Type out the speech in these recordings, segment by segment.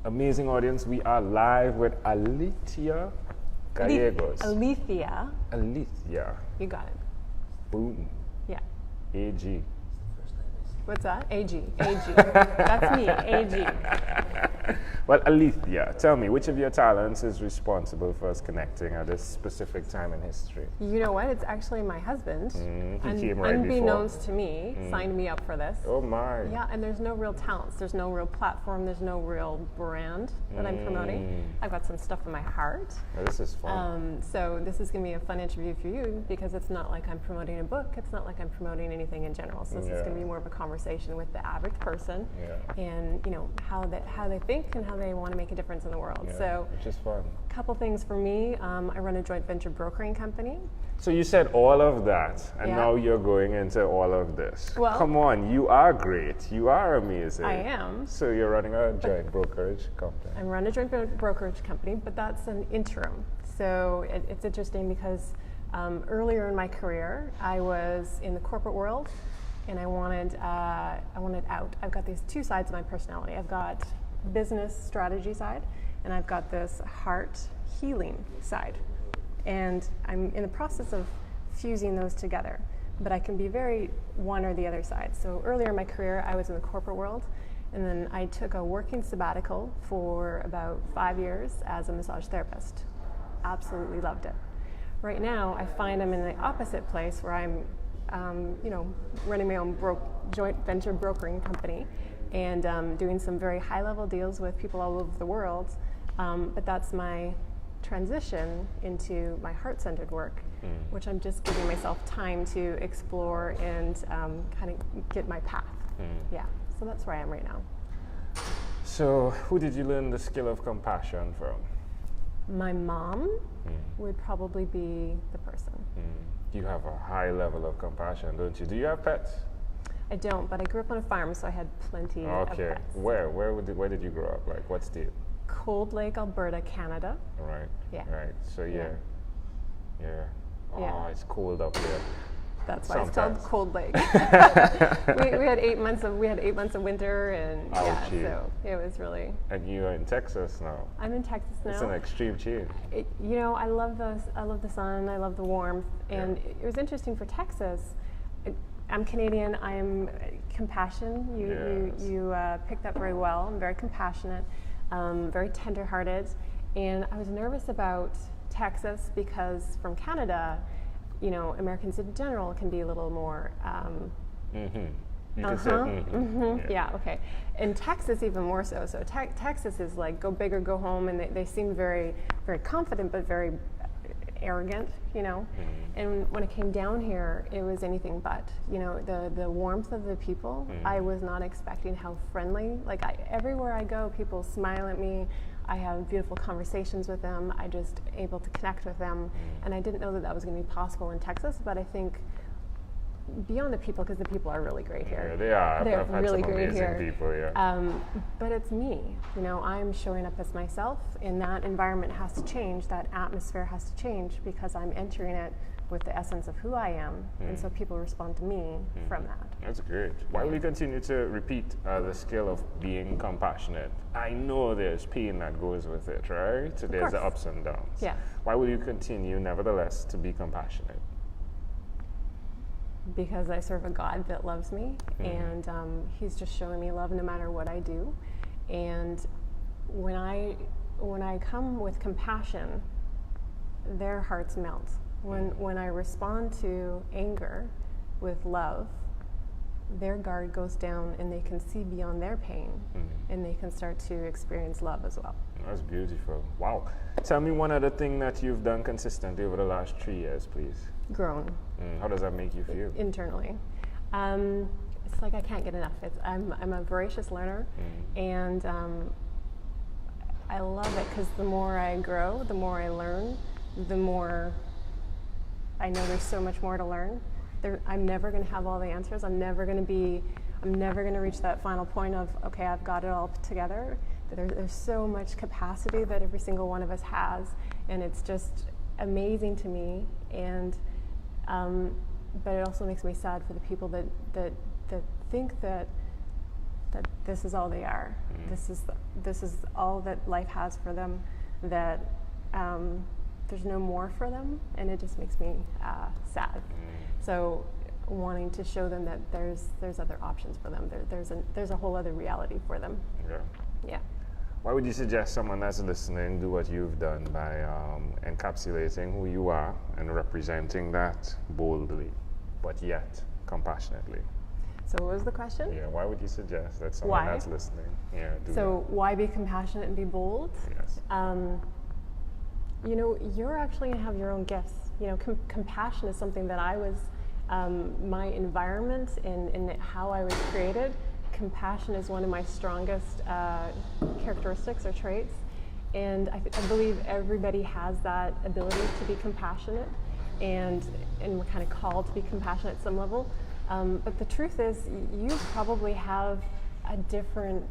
Amazing audience, we are live with Alithia Gallegos. Alithia. Alithia. You got it. Boom. Yeah. AG. What's that? AG. That's me, AG. Well, Alithia, tell me, which of your talents is responsible for us connecting at this specific time in history? You know what? It's actually my husband. He came right unbeknownst to me, signed me up for this. Oh my. Yeah, and there's no real talents. There's no real platform. There's no real brand that I'm promoting. I've got some stuff in my heart. Oh, this is fun. So this is going to be a fun interview for you because it's not like I'm promoting a book. It's not like I'm promoting anything in general. So this is going to be more of a conversation with the average person and how they think and how they want to make a difference in the world. So which is fun. A couple things for me. I run a joint venture brokering company. So you said all of that, and now you're going into all of this. Well, come on, you are great. You are amazing. I am. So you're running a joint brokerage company. I run a joint brokerage company, but that's an interim. So it's interesting because earlier in my career, I was in the corporate world, and I wanted out. I've got these two sides of my personality. I've got business strategy side, and I've got this heart healing side. And I'm in the process of fusing those together, but I can be very one or the other side. So earlier in my career, I was in the corporate world, and then I took a working sabbatical for about 5 years as a massage therapist. Absolutely loved it. Right now, I find I'm in the opposite place where I'm, running my own joint venture brokering company, and doing some very high-level deals with people all over the world. But that's my transition into my heart-centered work, which I'm just giving myself time to explore and kind of get my path. Yeah, so that's where I am right now. So who did you learn the skill of compassion from? My mom would probably be the person. You have a high level of compassion, don't you? Do you have pets? I don't, but I grew up on a farm, so I had plenty of pets. Okay. Where did you grow up? Like what state? Cold Lake, Alberta, Canada. Right. Yeah. Right. So yeah. Oh, it's cold up there. That's why it's called Cold Lake. we had 8 months of winter, and so it was really. And you are in Texas now. I'm in Texas now. It's an extreme change. I love the sun. I love the warmth, and it was interesting for Texas. I'm Canadian. I am compassion. You picked that very well. I'm very compassionate, very tender-hearted, and I was nervous about Texas because from Canada, Americans in general can be a little more. Yeah. Okay. In Texas, even more so. So Texas is like go big or go home, and they seem very, very confident, but very arrogant, And when it came down here, it was anything but. The warmth of the people. I was not expecting how friendly. Everywhere I go, people smile at me. I have beautiful conversations with them. I just able to connect with them, and I didn't know that was going to be possible in Texas. But I think beyond the people, because the people are really great here. Yeah, they are. They're I've had really some great amazing here. people, yeah. But it's me. I'm showing up as myself, and that environment has to change. That atmosphere has to change because I'm entering it with the essence of who I am, and so people respond to me from that. That's great. Why will you continue to repeat the skill of being compassionate? I know there's pain that goes with it, right? So there's the ups and downs. Yeah. Why will you continue, nevertheless, to be compassionate? Because I serve a God that loves me, and He's just showing me love no matter what I do. And when I come with compassion, their hearts melt. When I respond to anger with love, their guard goes down, and they can see beyond their pain, and they can start to experience love as well. That's beautiful. Wow. Tell me one other thing that you've done consistently over the last 3 years, please. Grown. How does that make you feel? Internally. It's like I can't get enough. I'm a voracious learner, and I love it because the more I grow, the more I learn, the more I know there's so much more to learn. I'm never going to have all the answers. I'm never going to reach that final point of, okay, I've got it all together. There's so much capacity that every single one of us has, and it's just amazing to me. And but it also makes me sad for the people that think that that this is all they are. This is all that life has for them, that there's no more for them, and it just makes me sad. So wanting to show them that there's other options for them. There's a whole other reality for them. Yeah. Yeah. Why would you suggest someone that's listening do what you've done by encapsulating who you are and representing that boldly, but yet compassionately? So what was the question? Yeah, why would you suggest that someone that's listening do So why be compassionate and be bold? Yes. You know, you're actually going to have your own gifts. You know, compassion is something that I was, my environment and how I was created, compassion is one of my strongest characteristics or traits. And I believe everybody has that ability to be compassionate, and we're kind of called to be compassionate at some level. But the truth is, you probably have a different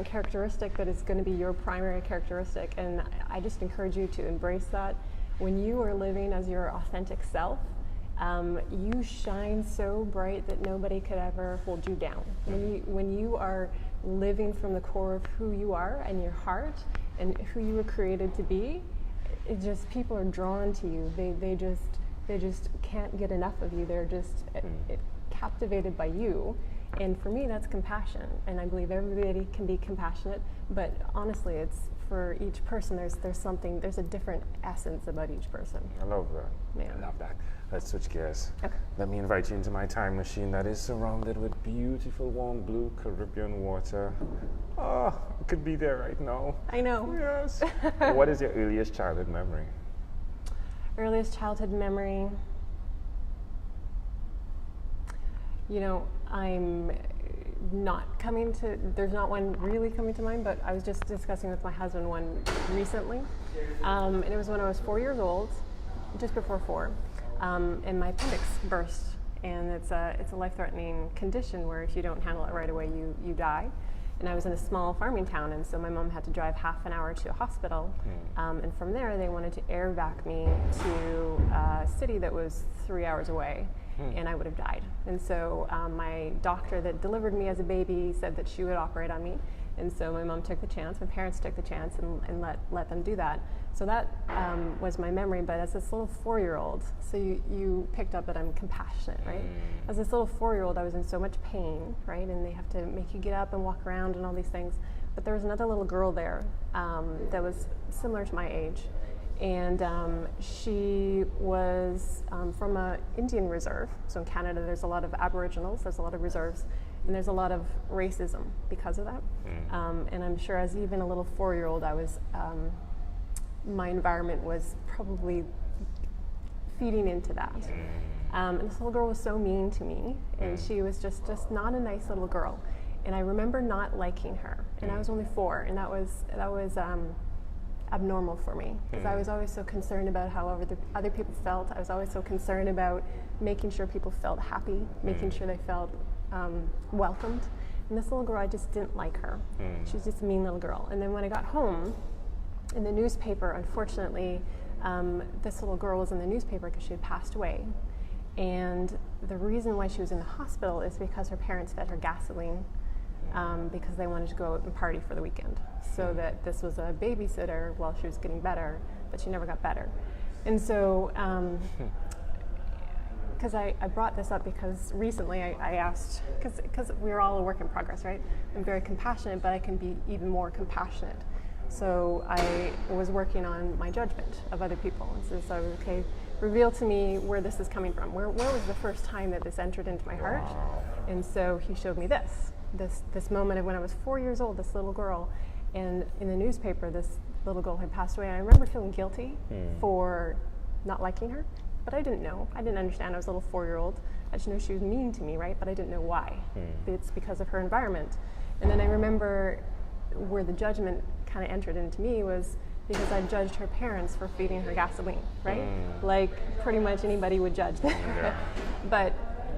characteristic that is going to be your primary characteristic, and I just encourage you to embrace that. When you are living as your authentic self, you shine so bright that nobody could ever hold you down. When you are living from the core of who you are and your heart and who you were created to be, it just, people are drawn to you. They just can't get enough of you. They're just captivated by you. And for me, that's compassion. And I believe everybody can be compassionate, but honestly, it's for each person, there's a different essence about each person. I love that. Yeah. I love that. Let's switch gears. Okay. Let me invite you into my time machine that is surrounded with beautiful warm blue Caribbean water. Oh, I could be there right now. I know. Yes. What is your earliest childhood memory? Earliest childhood memory. You know, there's not one really coming to mind, but I was just discussing with my husband one recently. And it was when I was 4 years old, just before 4, and my appendix burst. And it's a life-threatening condition where if you don't handle it right away, you die. And I was in a small farming town, and so my mom had to drive half an hour to a hospital. And from there, they wanted to air vac me to a city that was 3 hours away. And I would have died. And so my doctor that delivered me as a baby said that she would operate on me. And so my mom took the chance, my parents took the chance and let them do that. So that was my memory, but as this little 4-year-old, so you picked up that I'm compassionate, right? As this little 4-year-old, I was in so much pain, right? And they have to make you get up and walk around and all these things. But there was another little girl there that was similar to my age. And she was from an Indian reserve. So in Canada, there's a lot of Aboriginals, there's a lot of reserves, and there's a lot of racism because of that. And I'm sure as even a little 4-year-old, I was, my environment was probably feeding into that. And this little girl was so mean to me, and she was just not a nice little girl. And I remember not liking her, and I was only 4, and that was abnormal for me, because I was always so concerned about how other people felt. I was always so concerned about making sure people felt happy, making sure they felt welcomed. And this little girl, I just didn't like her. She was just a mean little girl. And then when I got home, in the newspaper, unfortunately, this little girl was in the newspaper because she had passed away. And the reason why she was in the hospital is because her parents fed her gasoline because they wanted to go out and party for the weekend. So that this was a babysitter while she was getting better, but she never got better. And so, because I brought this up because recently I asked, because we're all a work in progress, right? I'm very compassionate, but I can be even more compassionate. So I was working on my judgment of other people. And so I was, okay, reveal to me where this is coming from. Where was the first time that this entered into my heart? And so he showed me this moment of when I was 4 years old, this little girl, and in the newspaper, this little girl had passed away. And I remember feeling guilty for not liking her, but I didn't know. I didn't understand. I was a little 4-year-old. I just knew she was mean to me, right? But I didn't know why. It's because of her environment. And then I remember where the judgment kind of entered into me was because I judged her parents for feeding her gasoline, right? Like pretty much anybody would judge them. But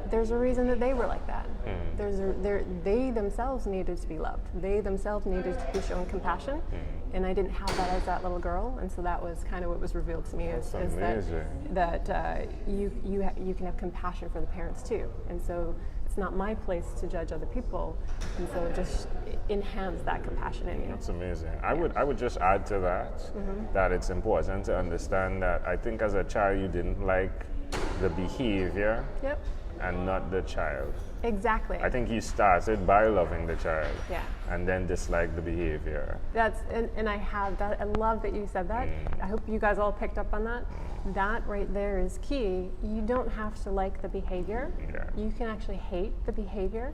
there's a reason that they were like that. They themselves needed to be loved. They themselves needed to be shown compassion, and I didn't have that as that little girl. And so that was kind of what was revealed to me is that you can have compassion for the parents too. And so it's not my place to judge other people, and so it just enhance that compassion in you. That's amazing. I would just add to that that it's important to understand that I think as a child you didn't like the behavior Yep. and not the child. Exactly. I think you started by loving the child, Yeah. and then dislike the behavior. That's and I have that. I love that you said that. I hope you guys all picked up on that. That right there is key. You don't have to like the behavior. Yeah. You can actually hate the behavior,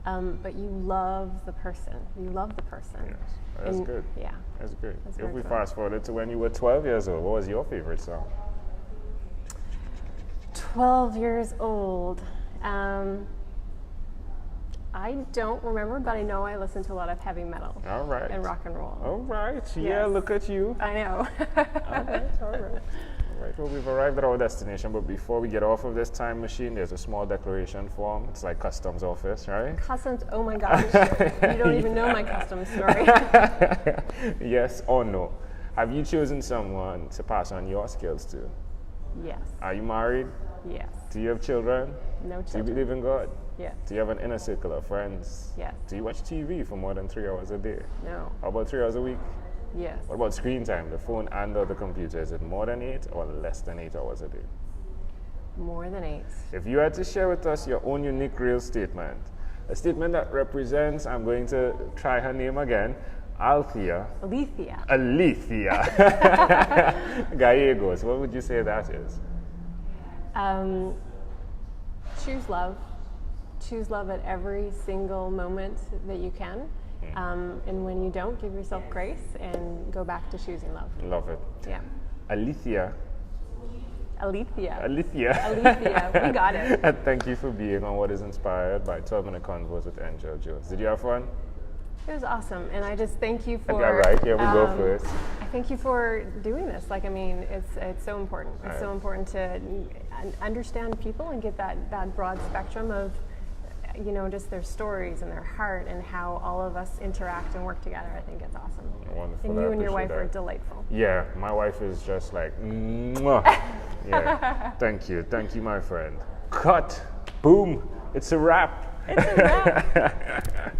but you love the person. You love the person. Yes, that's good. Yeah. That's good. That's If very we good. fast forward to when you were 12 years old, what was your favorite song? 12 years old. I don't remember, but I know I listened to a lot of heavy metal All right. and rock and roll. All right. Yeah, Yes. look at you. I know. All right. All right, well, we've arrived at our destination, but before we get off of this time machine, there's a small declaration form. It's like customs office, right? Customs, oh my gosh. You don't even know my customs story. Yes or no? Have you chosen someone to pass on your skills to? Yes. Are you married? Yes. Do you have children? No Do you children. believe in God? Yes. Do you have an inner circle of friends? Yes. Do you watch TV for more than 3 hours a day? No. How about 3 hours a week? Yes. What about screen time, the phone and or the computer? Is it more than 8 or less than 8 hours a day? More than 8. If you had to share with us your own unique real statement, a statement that represents, I'm going to try her name again, Alithia Gallegos, what would you say that is? Choose love. Choose love at every single moment that you can. And when you don't, give yourself grace and go back to choosing love. Love it. Yeah. Alithia, we got it. Thank you for being on What is Inspired by 12-Minute Convos with Angel Jones. Did you have fun? It was awesome, and I just thank you for. Okay, all right, here we go first. I thank you for doing this. Like, I mean, it's so important. It's so important to understand people and get that broad spectrum of, you know, just their stories and their heart and how all of us interact and work together. I think it's awesome. Wonderful. And you and your wife are are delightful. Yeah, my wife is just like, mwah. Yeah, thank you, my friend. Cut, boom, it's a wrap. It's a wrap.